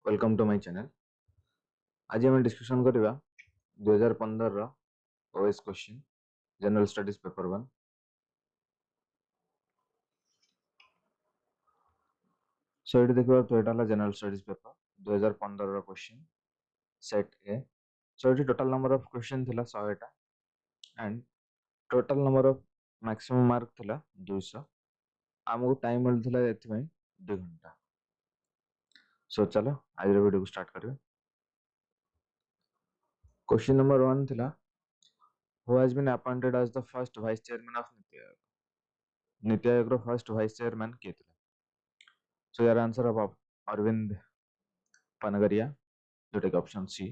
Welcome to my channel. आज आम discussion करवा 2015 OS question general studies paper 1। So ये देखा तो यहाँ general studies paper 2015 question set A. So ये टोटल नंबर ऑफ क्वेश्चन थिला 100टा and total number of maximum mark थिला 200। आमको टाइम मिलता है 2 घंटा। सो चलो आज वीडियो को स्टार्ट करें। क्वेश्चन नंबर 1 थिला who has been appointed as the first vice chairman of NITI Aayog. NITI Aayog row first vice chairman किए थे? सो यार आंसर अब अरविंद पनगरिया, जो take option C.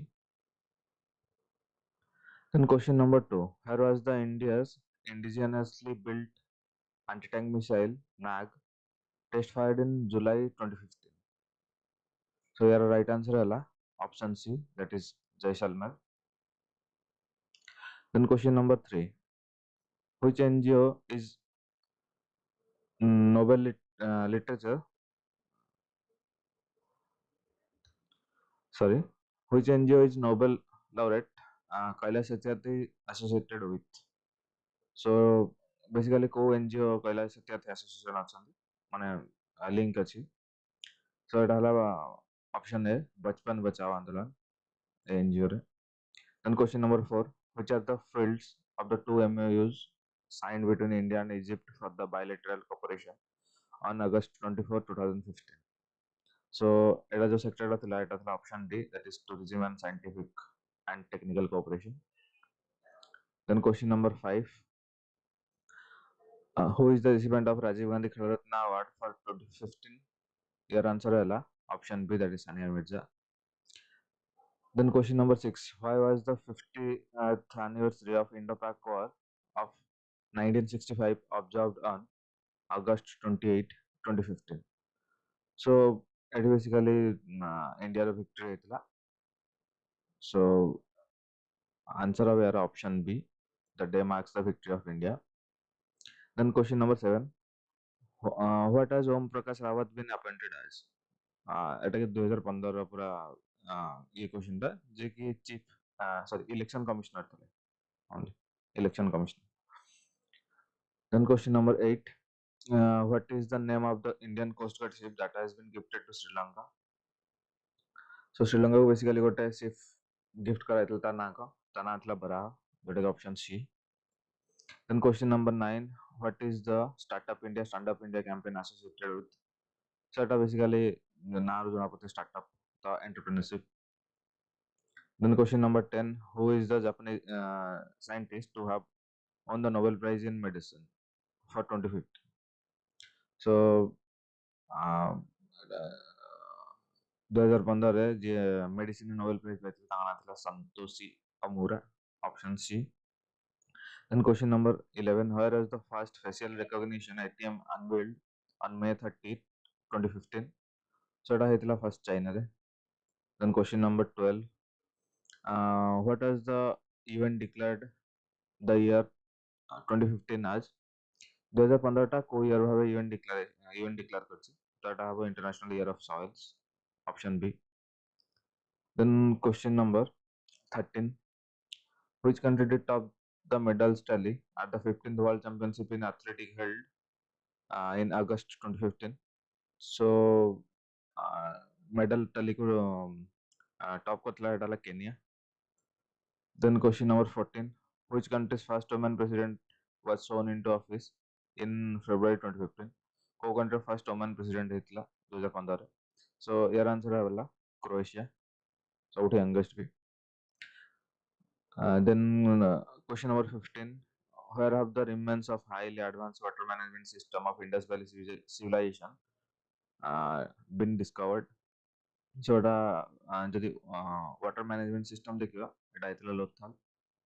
Then question number 2, where was the India's indigenously built anti-tank missile NAG test fired in July 2015? So your right answer है option C, that is Jaisalmer. Then question number 3, which NGO is Nobel literature? Sorry, which NGO is Nobel laureate Kailash Satyarthi associated with? So basically को NGO Kailash Satyarthi association अछंती माने link अछि। सो एटा हला option A बचपन बचाओ Andolan NGO रे। Then question number 4, which are the fields of the two MoUs signed between India and Egypt for the bilateral cooperation on August 24 2015? So एटा जो sector थिला एटा थिला option D, that is tourism and scientific and technical cooperation. Then question number 5, who is the recipient of Rajiv Gandhi Khel Ratna award for 2015? Your answer है option B, that is Sania Mirza. Then question number 6, why was the 50th anniversary of Indo-Pak War of 1965 observed on August 28, 2015? So it basically India victory ହେଇଥିଲା। So answer of your option B, the day marks the victory of India. Then question number 7, what has Om Prakash Rawat been appointed as? এটা কি 2015 पूरा ये question था जे कि chief sorry election commissioner थे only election commissioner. Then question number 8, what is the name of the Indian Coast Guard ship that has been gifted to Sri Lanka? So Sri Lanka को basically गोटे ship gift कराइतल ता ना थला बराह, that is option C. Then question number 9, what is the Startup India Stand Up India campaign associated with? So এটা basically ना रुजना पड़ते startup ता entrepreneurship. Then question number 10, who is the Japanese scientist to have won the Nobel Prize in Medicine for 2015? So 2015 जे medicine Nobel prize पाइथिले तांगा नाम थिला Satoshi Omura, option C. Then question number 11, where is the first facial recognition ATM unveiled on May 30, 2015? So এটা ହେଇଥିଲା first China रे। Then question number 12, what is the event declared the year 2015 as? 2015 टा को year भाबे event declare करछि, तो एटा हबो international year of soils, option B. Then question number 13, which country did top the medals tally at the 15th World Championship in Athletics held in August 2015? So medal tally को top करथिला Etah La Kenya. Then question number 14, which country's first woman president was sworn into office in February 2015? को country first woman president हेतला 2015 रे? सो यार answer है वाला Croatia, सबठे youngest भी। Then question number 15, where have the remains of highly advanced water management system of Indus Valley civilization been discovered? So एटा जदि water management system देखिबा एटा हेतला लोथल,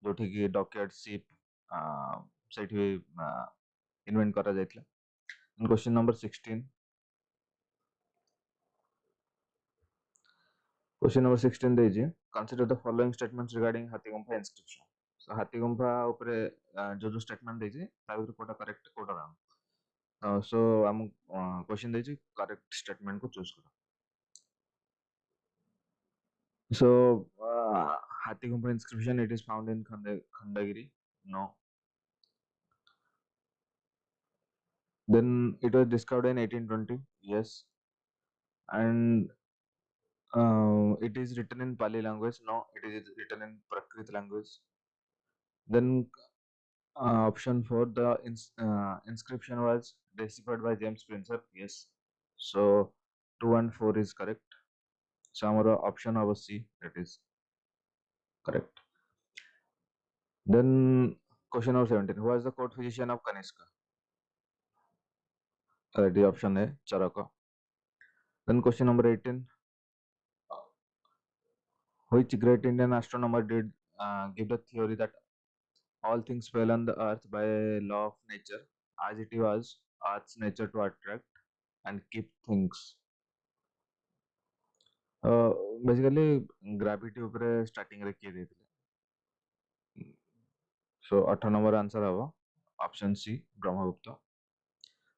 जोठी कि dockyard ship सेठी invent करा जायतला। क्वेश्चन नंबर 16, क्वेश्चन नंबर 16 देजी, consider the following statements regarding Hathigumpha inscription. So Hathigumpha ऊपर जो statement देजी ता भितर कोटा करेक्ट कोटा रॉन्ग। सो हम क्वेश्चन देजी, करेक्ट स्टेटमेंट को चूज करो। So, Hathigumpha inscription, it is found in Khandagiri. No. Then it was discovered in 1820. Yes. And it is written in Pali language. No, it is written in Prakrit language. Then option 4, the inscription was deciphered by James Princer. Yes. So 2 and 4 is correct. So our option of C, that is correct. Then question number 17. Who was the court physician of Kanishka? The option A, Charaka. Then question number 18. Which great Indian astronomer did give the theory that all things fell on the earth by law of nature, as it was Earth's nature to attract and keep things? Basically, gravity ଉପରେ starting ରେ କିଏ ଦେଇଥିଲେ? So 18 number answer ହବ option C, Brahmagupta.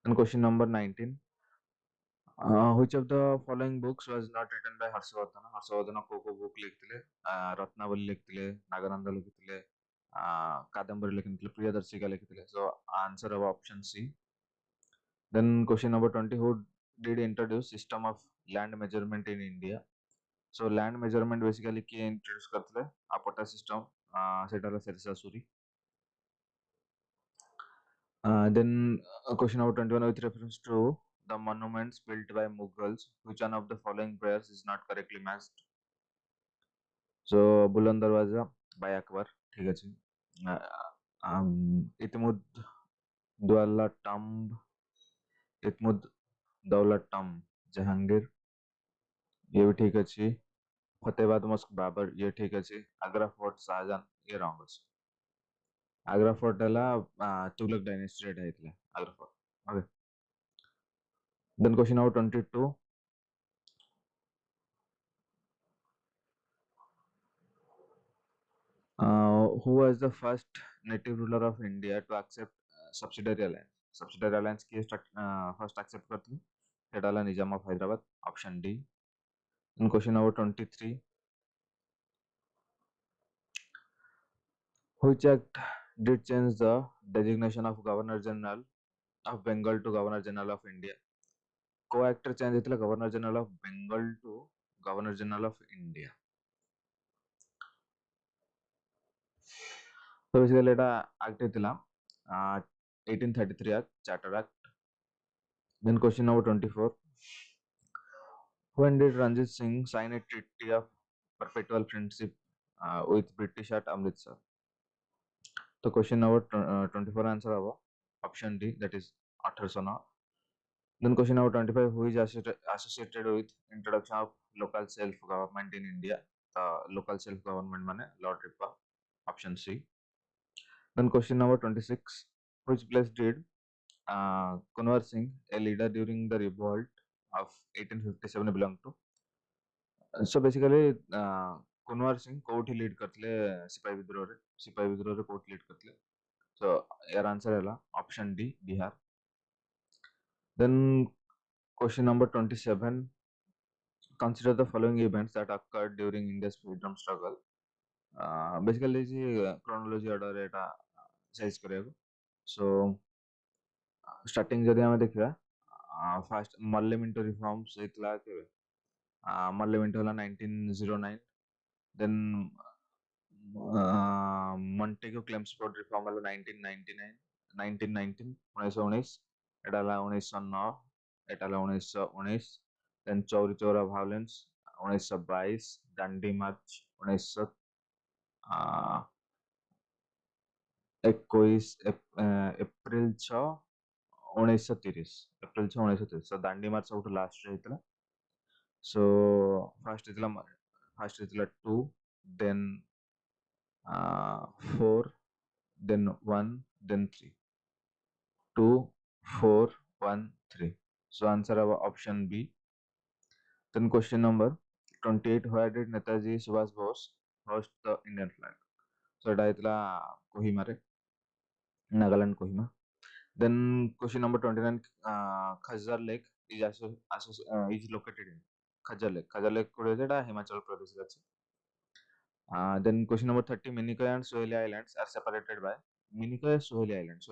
Then question number 19. Which of the following books was not written by Harshvardhana? Harshvardhana କୋଉ book ଲେଖିଥିଲେ? ରତ୍ନାବଳୀ ଲେଖିଥିଲେ, ନାଗନନ୍ଦ ଲେଖିଥିଲେ, କାଦମ୍ବରୀ ଲେଖିଥିଲେ, ପ୍ରିୟଦର୍ଶିକା ଲେଖିଥିଲେ. So answer ହବ option C. Then question number 20. Who did introduce system of land measurement in India? So land measurement basically किए introduce करଥିଲେ? Apata system, सेटा ହେଲା Sher Shah Suri. Then question number 21. With reference to the monuments built by Mughals, which one of the following prayers is not correctly matched? So Buland Darwaza by Akbar, ठीक है जी. Itmud Dawla Tomb, Itmud Dawla Tomb, Jahangir, ये भी ठीक अच्छी. Fatehabad Musk Babar, ये ठीक अच्छी. Agra fort Shah Jahan, ये रॉन्ग अच्छी. आगरा फोर्ट ହେଲା तुगलक डायनेस्टी ରେ ହେଇଥିଲା Agra fort. Okay. Then question number 22. Who was the first native ruler of India to accept subsidiary alliance? Subsidiary alliance की first accept करती है डाला निजाम of Hyderabad. Option D. In question number 23. Which act did change the designation of Governor General of Bengal to Governor General of India? को actor change ହେଇଥିଲା Governor General of Bengal to Governor General of India. So basically এটা act ହେଇଥିଲା 1833 Act, Charter Act. Then question number 24. When did Ranjit Singh sign a treaty of perpetual friendship with British at Amritsar? So question number 24 answer haba option D, that is 1809. Then question number 25. Who is associated with introduction of local self government in India? Local self government mane Lord Rippa. Option C. Then question number 26. Which place did Kunwar Singh, a leader during the revolt of 1857, belong to? So basically Kunwar Singh कोठी lead करतले सिपाही विद्रोह रे कोठी lead करतले. So यार answer है option D, Bihar. Then question number 27. Consider the following events that occurred during India's freedom struggle. Basically ji chronology order Etah size करेगा. So starting जदि हमें देखिबा first मल्ले मिंटो रिफॉर्म्स इतला केबे मल्ले मिंटो होला 1909. Then Montego Chelmsford reform ହେଲା 1999 1919 1919. ଏଟା ହେଲା 1909. ଏଟା ହେଲା 1919. Then Chauri Chaura violence 1922. Dandi March 1921. April 6 1930. April 6 1930. So Dandi March ସବୁଠୁ ଲାଷ୍ଟ ରେ ହେଇଥିଲା. So ଫାର୍ଷ୍ଟ ହେଇଥିଲା 2, then 4, then 1, then 3. 2, 4, 1, 3. So answer of option B. Then question number 28. Where did Netaji Subhash Bose host the Indian flag? So it is Kohima, Nagaland Kohima. Then question number 29. Khazar Lake is located in Khazar Lake. Khazar Lake is Himachal Pradesh. Then question number 30, Minicoy and Soheli Islands are separated by Minicoy Soheli Island.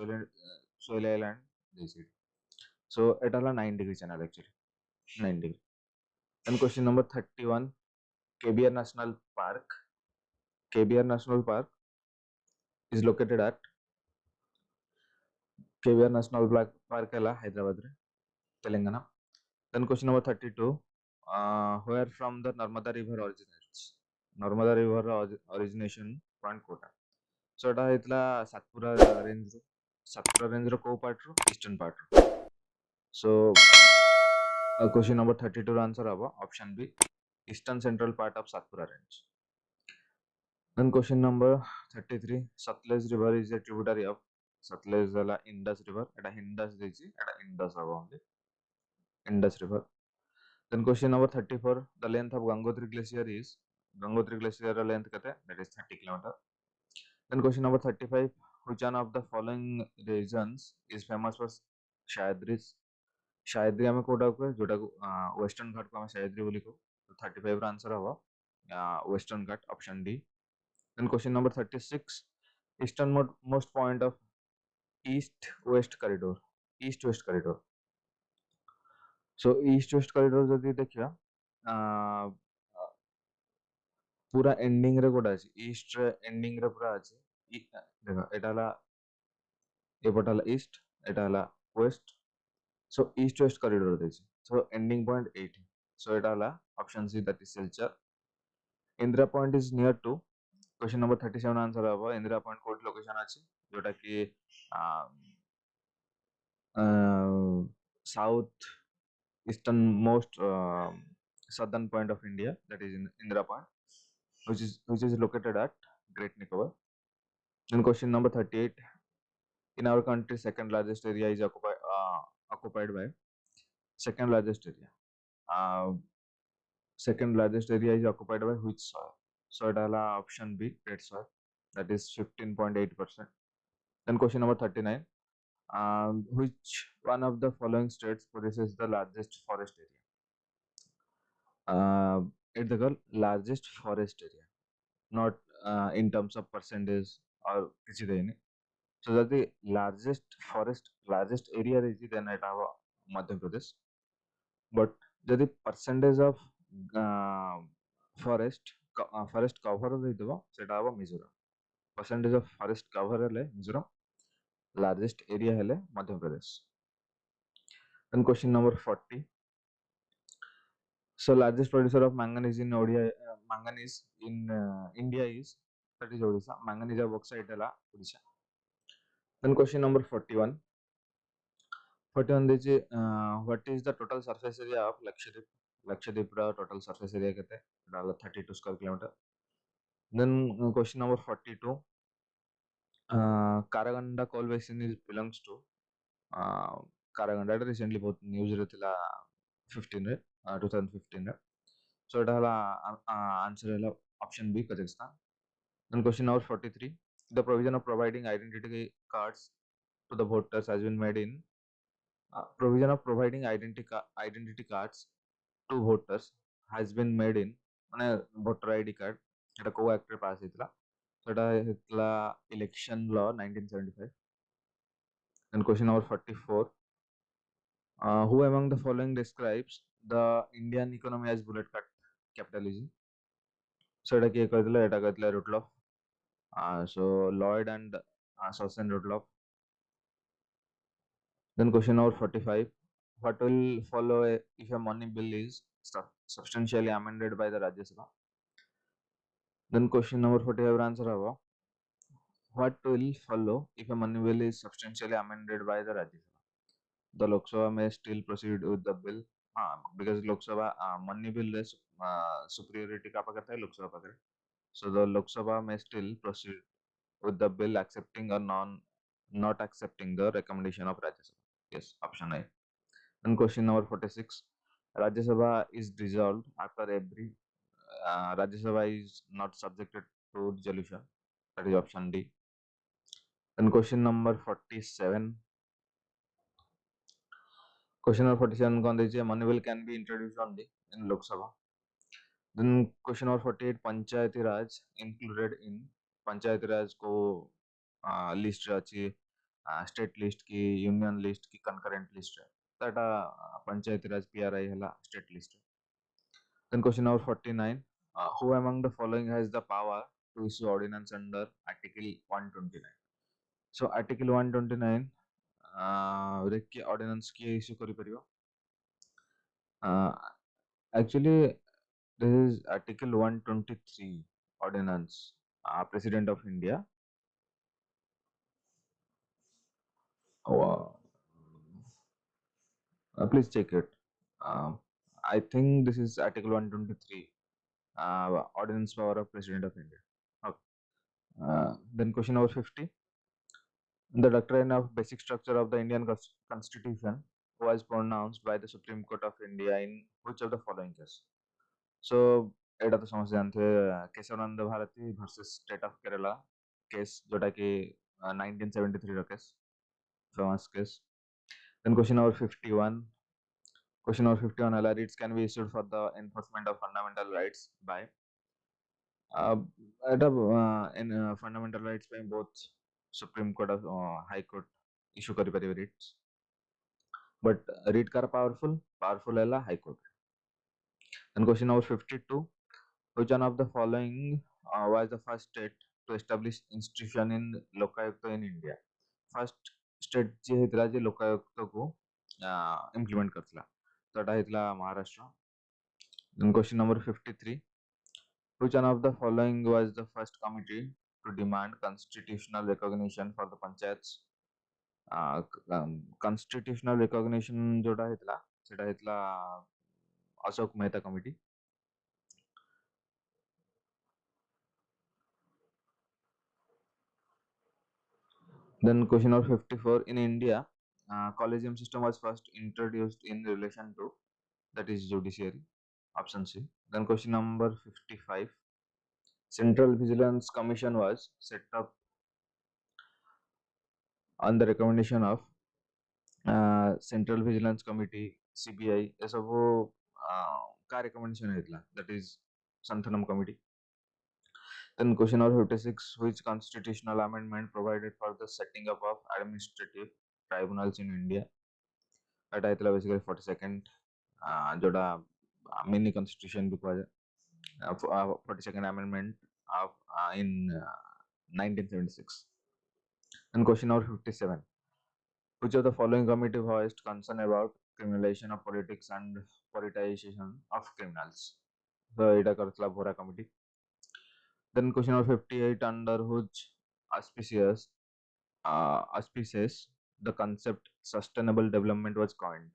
Soheli Island, this is. So it all a 9 degree channel actually, 9 degree. Then question number 31, KBR National Park. KBR National Park is located at KBR National Park, Hyderabad, Telangana. Then question number 32, where from the Narmada River originates? Narmada River origination point quota. So it is Satpura range. Satpura range ko part ro eastern part ro. So question number 32 answer haba option B, eastern central part of Satpura range. Then question number 33, Satluj River is a tributary of Satluj Indus River. Eta Indus deji, eta Indus haba only. Indus River. Then question number 34, the length of Gangotri Glacier is, Gangotri Glacier length kate, that is 30 km. Then question number 35, which one of the following regions is famous for Shayadris? Shayadri ଆମେ କୋଉଟାକୁ କହେ ଯୋଉଟାକୁ western घाट को ଆମେ Shayadri ବୋଲି କହୁ। तो 35 ର answer हवा western Ghat option D. Then question number 36, easternmost point of east-west corridor. East-west corridor. So east-west corridor जदि देखिया पूरा एंडिंग रे कोडा अछि ईस्ट रे एंडिंग रे पूरा अछि देखो एटा हला एपटा हला ईस्ट एटा हला west so east west corridor देछि सो एंडिंग पॉइंट 8 सो एटा हला option C that is Silchar Indira point is near to question number 37 answer हबो इंदिरा पॉइंट कोड लोकेशन अछि जोटा कि south eastern most southern point of India, that is in Indira Point, which is located at Great Nicobar. Then question number 38, in our country, second largest area is occupied by second largest area. Second largest area is occupied by which soil? So it is option B, red soil, that is 15.8%. Then question number 39, which one of the following states possesses the largest forest area? It's the largest forest area, not in terms of percentage or किसी देने. So that the largest area is then it have Madhya Pradesh. But the percentage of forest cover रहितबो सेटा हबो Mizoram. Percentage of forest cover हेले Mizoram. Largest area हेले Madhya Pradesh. Then question number 40. So largest producer of manganese in India is, that is Odisha. Manganese bauxite hela Odisha. Then question number 41. 41 देछि what is the total surface area of Lakshadweep? Lakshadweep ra total surface area kete? Eटा 32 square kilometer. Then question number 42. Karaganda coal basin belongs to Karaganda. It recently both news रे थिला 2015 रे. So एटा हला answer हला option B, Kazakhstan. Then question number 43. The provision of providing identity cards to the voters has been made in provision of providing identity cards to voters has been made in माने voter ID card एटा को act रे पास हितला सेटा हितला election law 1975. Then question number 44. Who among the following describes the Indian economy as bullet cut capitalism? So एटा के कहतले एटा कहतले Rudolph. So Lloyd and Susan Rudolph. Then question number 45. What will follow if a money bill is substantially amended by the Rajya Sabha? Then question number 45 answer haba. What will follow if a money bill is substantially amended by the Rajya Sabha? The Lok Sabha may still proceed with the bill because Lok Sabha money bill is superiority का पकड़ता है Lok Sabha पकड़े. So the Lok Sabha may still proceed with the bill accepting or not accepting the recommendation of Rajya Sabha. Yes, option A. Then question number 46. Rajya Sabha is dissolved after every Rajya Sabha is not subjected to dissolution. That is option D. Then question number 47. Question number 47 money bill can be introduced only in Lok Sabha. Then question number 48, Panchayati Raj included in Panchayati Raj को list अच्छी state list की union list की concurrent list है ताटा पंचायती राज PRI हला state list. Then question number 49, who among the following has the power to issue ordinance under Article 129? So Article 129 रे ordinance किए issue करी परियो. Actually this is Article 123 ordinance. President of India. Oh, please check it. Uh, I think this is Article 123. Ordinance power of President of India. Okay. Then question number 50. The doctrine of basic structure of the Indian Constitution was pronounced by the Supreme Court of India in which of the following case? So एटा तो समझ जानते Kesavananda Bharati versus state of Kerala case जोटा कि 1973 रो case famous case. Then question number 51. Question number 51. All writs can be issued for the enforcement of fundamental rights by uh, in fundamental rights by both Supreme Court of High Court issue kari paribe writs. But writ car powerful है High Court. Then question number 52. Which one of the following was the first state to establish institution in Lokayukta in India? First state जे हेतला जे लोकायुक्त को implement Kartala तोटा हेतला Maharashtra. Then question number 53. Which one of the following was the first committee to demand constitutional recognition for the panchayats? Constitutional recognition जोटा हेतला सेटा हेतला Ashok Mehta committee. Then question number 54. In India, collegium system was first introduced in relation to, that is judiciary. Option C. Then question number 55. Central Vigilance Commission was set up on the recommendation of Central Vigilance Committee CBI. ये सब वो का recommendation है इतला, that is Santhanam Committee. Then question number 56. Which constitutional amendment provided for the setting up of administrative tribunals in India? That I basically 42nd जोड़ा mini constitution भी कहा जाए 42nd amendment of in 1976. And question number 57. Which of the following committee voiced concern about criminalization of politics and politicization of criminals? So it Kartala Bhora committee. Then question number 58. Under which auspicious auspices the concept sustainable development was coined?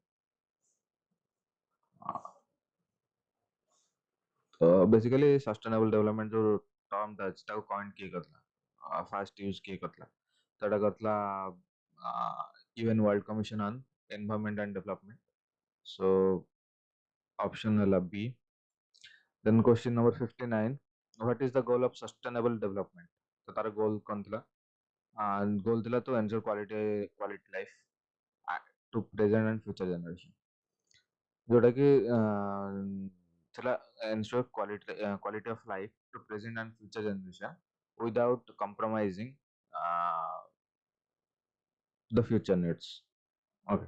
Basically sustainable development जो term था ताको coin किए Kartala fast use किए करतला तड़ा करतला UN world commission on environment and development. So option है B. Then question number 59. What is the goal of sustainable development? तो तार गोल कौन थिला? गोल थिला तो enjoy quality life to present and future generation जोटा कि थिला ensure quality of life to present and future generation without compromising uh, the future needs. Okay.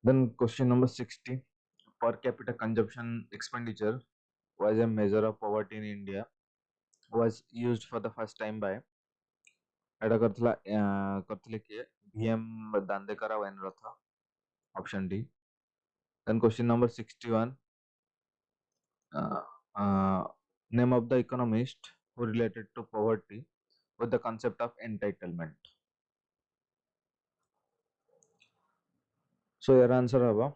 Then question number 60. Per capita consumption expenditure was a measure of poverty in India was used for the first time by एटा करथिले किए VM Dandekar and Ratha. Option D. Then question number 61. Name of the economist who related to poverty with the concept of entitlement. So your answer haba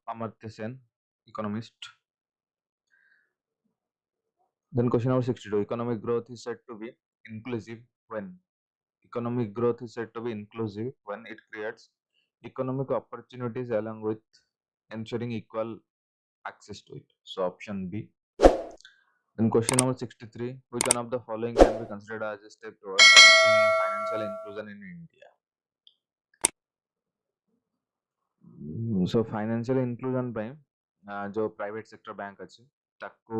Amartya Sen, economist. Then question number 62. Economic growth is said to be inclusive when? Economic growth is said to be inclusive when it creates economic opportunities along with ensuring equal access to it. So option B. Then question number 63. Which one of the following can be considered as a step towards achieving financial inclusion in India? So financial inclusion by जो private sector bank अच्छे ତାକୁ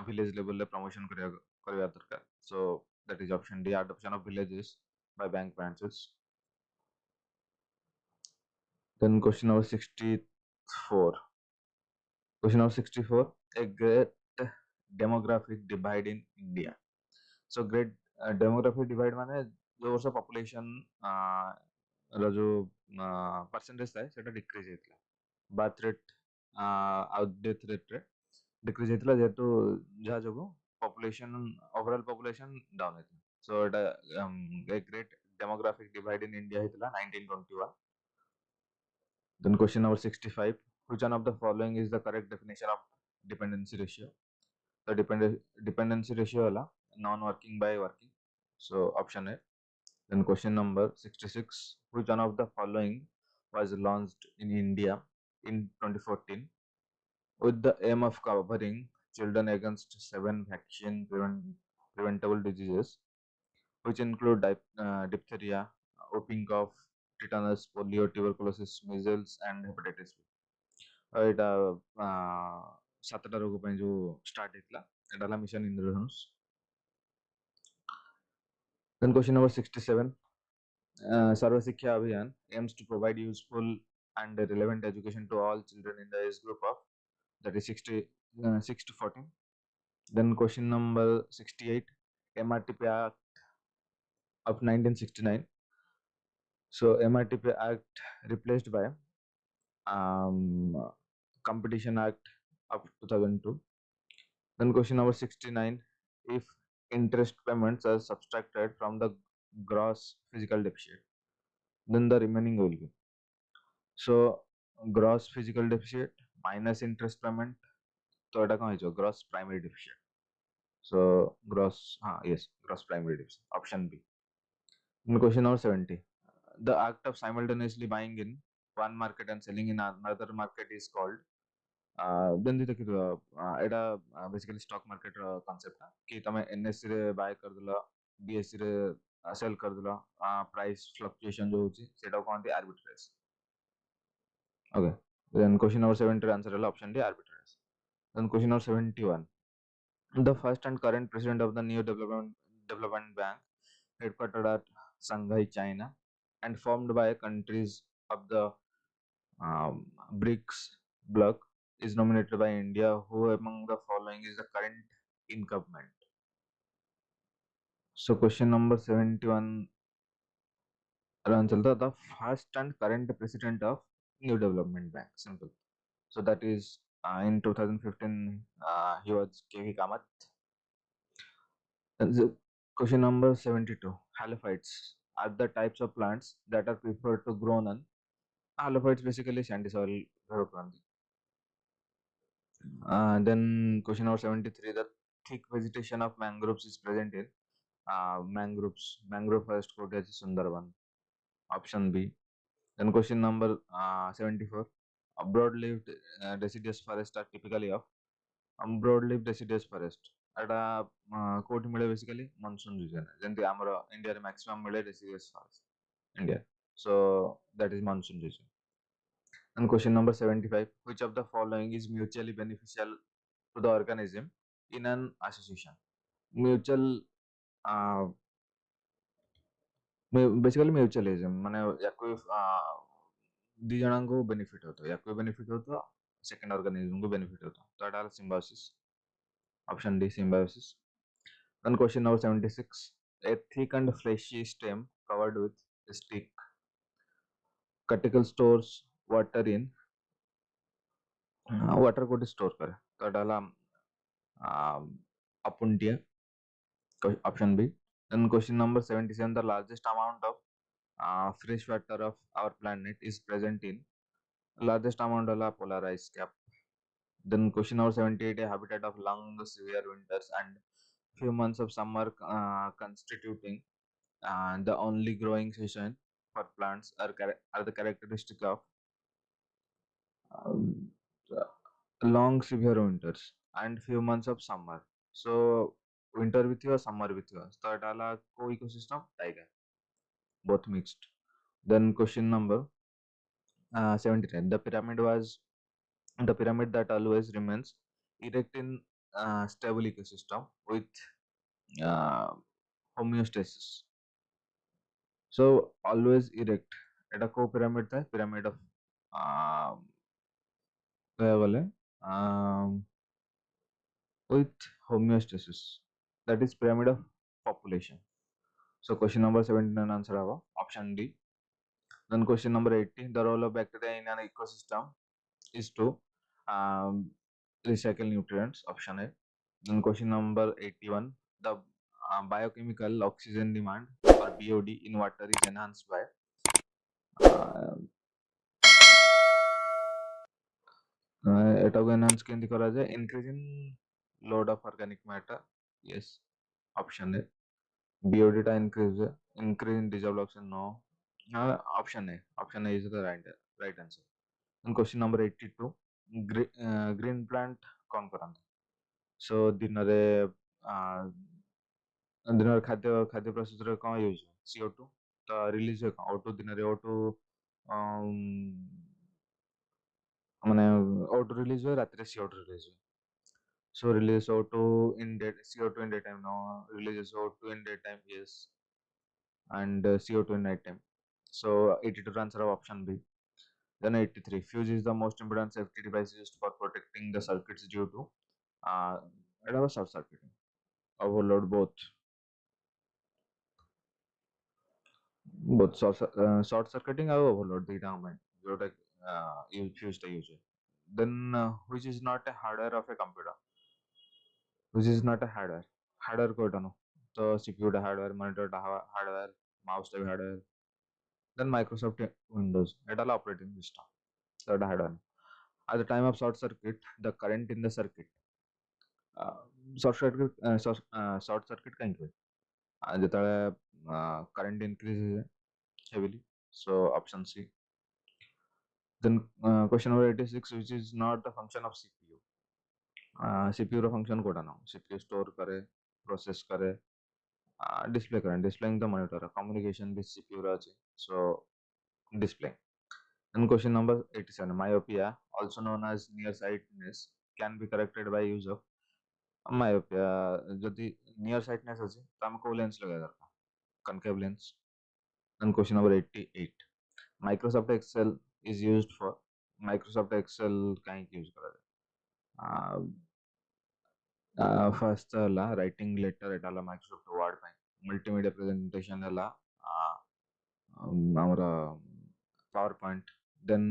village level ରେ promotion କରିବା ଦରକାର. So that is option D, adoption of villages by bank branches. Then question number 64. Question number 64, a great demographic divide in India. So great demographic divide माने जो वर्ष population ର जो percentage ଥାଏ ସେଟା decrease ହେଇଥିଲା. Birth rate ଆଉ death rate ରେ decrease ହେଇଥିଲା ଯେହେତୁ ଯାହା ଯୋଗୁ population overall population down ହେଇଥିଲା. So ଏଟା a great demographic divide in India ହେଇଥିଲା 1921. Then question number 65, which one of the following is the correct definition of dependency ratio? The dependency ratio ହେଲା non-working by working. So option A. Then question number 66, which one of the following was launched in India in 2014 with the aim of covering children against 7 vaccine preventable diseases, which include diphtheria, whooping cough, tetanus, polio, tuberculosis, measles, and hepatitis B. ଏଇଟା ସାତଟା ରୋଗ ପାଇଁ ଯୋଉ start ହେଇଥିଲା ଏଟା ହେଲା mission Indradhanush. Then question number 67, Sarva Shiksha Abhiyan aims to provide useful and relevant education to all children in the age group of that is 6 to 14. Then question number 68, MRTP Act of 1969. So MRTP Act replaced by Competition Act of 2002. Then question number 69, if interest payments are subtracted from the gross physical deficit, then the remaining will be. So gross physical deficit minus interest payment, तो एटा कौन है gross primary deficit. So gross gross primary deficit, option B. Then question number 70, the act of simultaneously buying in one market and selling in another market is called ଯେମିତି ଦେଖିଥିବ ଏଇଟା basically stock ମାର୍କେଟର concept କି ତମେ ଏନ୍ଏସସି ରେ ବାୟ କରିଦେଲ BSc ରେ cell କରିଦେଲ price fluctuation ଯୋଉ ହଉଛି ସେଇଟାକୁ କହନ୍ତି arbitrage. Okay, then question number 70 ର answer ହେଲା option D, arbitrage. Then question number 71, the first and current president of the new development bank headquartered at Shanghai, China, and formed by countries of the BRICS bloc is nominated by India. Who among the following is the current incumbent? So question number 71 answer, the first and current president of New Development Bank. Simple. So that is in 2015 he was KV Kamath. Question number 72, halophytes are the types of plants that are preferred to grow on. Halophytes basically sandy soil grow plants. Then question number 73, the thick vegetation of mangroves is present in mangrove forest code as Sundarban, option B. Then question number 74, broad-leaved deciduous forests are typically of broad-leaved deciduous forest. एटा कोठी मिले basically monsoon region जेंति हमर India रे maximum मिले deciduous forest India. So that is monsoon region. And question number 75, which of the following is mutually beneficial to the organism in an association? Mutual basically mutualism माने याको दी जणा को benefit होतो, याको benefit होतो, second organism को benefit होतो, तो एटा symbiosis, option D symbiosis. Then question number 76, a thick and fleshy stem covered with a stick. Cuticle stores water in water को स्टोर करे, तो एटा हला अपुंटिया, option B. Then question number 77, the largest amount of fresh water of our planet is present in largest amount of polar ice cap. Then question number 78, a habitat of long severe winters and few months of summer constituting the only growing season for plants are the characteristic of long severe winters and few months of summer. So winter with you, summer with you, so it all co-ecosystem tiger, both mixed. Then question number 79, the pyramid that always remains erect in stable ecosystem with uh, homeostasis. So always erect. এটা কো pyramid था pyramid of गले with homeostasis, that is pyramid of population. So question number 79 answer होगा option D. Then question number 80, the role of bacteria in an ecosystem is to um, recycle nutrients, option A. Then question number 81, the biochemical oxygen demand or BOD in water is enhanced by এটাকে enhance কেমতি করা যায়, increasing load of organic matter, yes, option A. BOD টা increase in dissolved oxygen, no. Option A is the right answer. And question number 82, green plant कौन करांती? So दिनरे दिनरे खाद्य process रे कौन use है? CO2 तो release है कौन? O2 दिनरे O2 माने O2 release हुए रात्रि CO2 release हुए. So release O2 in day CO2 in daytime, no. Releases O2 in daytime, yes, and CO2 in night time. So 82 answer of option B. Then 83, fuse is the most important safety device used for protecting the circuits due to it was short circuiting, overload, both short circuiting or overload the down जोटा fuse टा use. Then which is not a hardware of a computer, which is not a hardware Kota no. तो CPU टा hardware, monitor टा hardware, mouse टा hardware. Then Microsoft Windows it all operating system, so it hardware. At the time of short circuit, the current in the circuit short circuit कहीं पे ଯେତେବେଳେ current increases heavily, so option C. Then question number 86, which is not the function of CPU. CPU ର function Kota ना, CPU store करे, process करे, display करे, displaying the monitor, communication भी CPU ର ଅଛି, so display. Then question number 87, myopia also known as nearsightedness can be corrected by use of myopia. যদি near sightedness ଅଛି ତ ଆମେ କୋଉ lens ଲଗାଇବା ଦରକାର? Concave lens. Then question number 88, Microsoft Excel is used for. Microsoft Excel କାହିଁକି use କରାଯାଏ? First ହେଲା writing letter, ଏଟା ହେଲା Microsoft Word ପାଇଁ. Multimedia presentation ହେଲା ଆମର PowerPoint. Then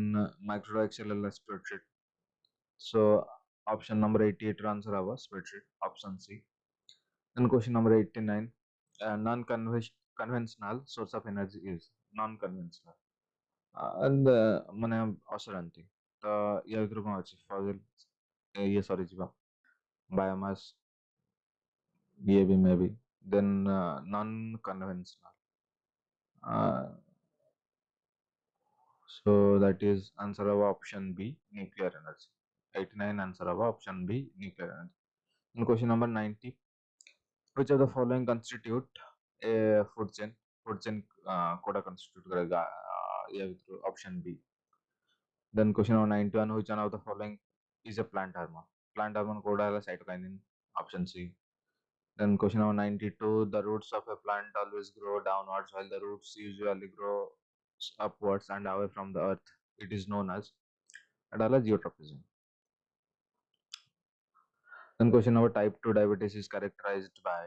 Microsoft Excel ହେଲା spreadsheet. So option number 88 ର answer ହବ spreadsheet, option C. Then question number 89, non-conventional source of energy is non-conventional. And ମାନେ ଅସରାନ୍ତି ତ ୟା ଭିତରୁ କ'ଣ ଅଛି? ଫସଲ ଇଏ ସରିଯିବ, ବାୟୋମାସ୍ ଇଏ ବି ମେ ବି. ଦେନ୍ non-conventional, so that is answer of option B, nuclear energy. 89 answer of option B, nuclear energy. And question number 90, which of the following constitute a food chain? Food chain Kota constitute करेगा ये option B. Then question number 91, which one of the following is a plant hormone? Plant hormone Kota है cytokinin, option C. Then question number 92, the roots of a plant always grow downwards while the roots usually grow upwards and away from the earth. It is known as adala geotropism. Then question number type 2 diabetes is characterized by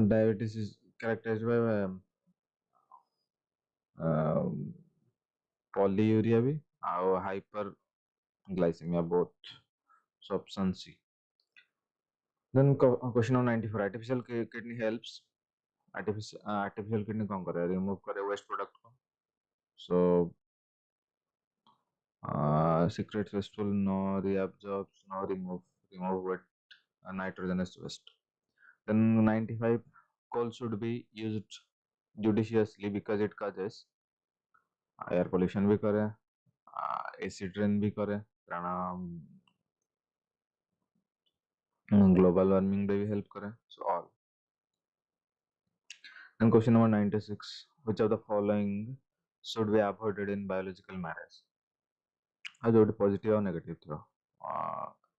diabetes is characterized by polyuria भी और hyperglycemia both, so option C. Then question number 94, artificial kidney helps. Artificial kidney कौन करे? Remove करे waste product को, so secretes wasteful, no, reabsorbs, no, remove wet nitrogenous waste. Then 95, coal should be used judiciously because it causes air pollution भी करे, acid rain भी करे, global warming भी help करे, so all. Then question number 96, which of the following should be avoided in biological marriage? ଆଉ ଯୋଉଠି positive ଆଉ negative ଥିବ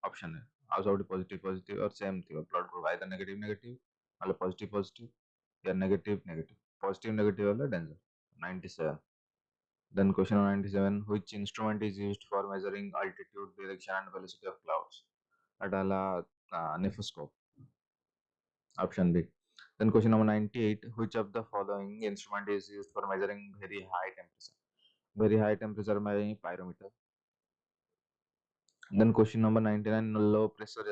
ଅପସନରେ, ଆଉ ସବୁଠି ପଜିଟିଭ और सेम ଥିବ ବ୍ଲଡ ଗ୍ରୁପ ଆଇଦର ନେଗେଟିଭ ନହେଲେ ପଜିଟିଭ या ନେଗେଟିଭ ପଜିଟିଭ ନେଗେଟିଭ ହେଲେ danger. 97 then question number 97 which instrument is used for measuring altitude direction and velocity of clouds ଏଟା ହେଲା ନେଫୋସ୍କୋପ option B। then question number 98 which of the following instrument is used for measuring very high temperature में pyrometer। then question number 99 low pressure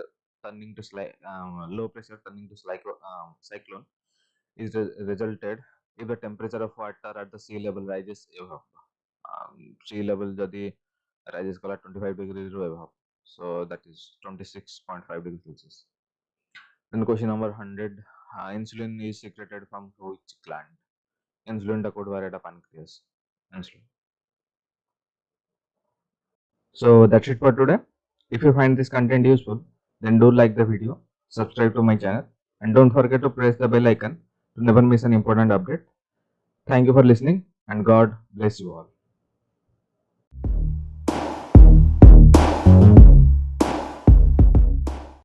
turning to cyclone is resulted if the temperature of water at the sea level rises above sea level जदि rises कला 25 degrees ରୁ above, so that is 26.5 degrees Celsius। then question number 100 insulin is secreted from which gland? insulin ଟା କୋଉଠି ବାହାରେ? ଏଟା pancreas insulin। so that's it for today। if you find this content useful, then do like the video, subscribe to my channel, and don't forget to press the bell icon to never miss an important update। thank you for listening and God bless you all।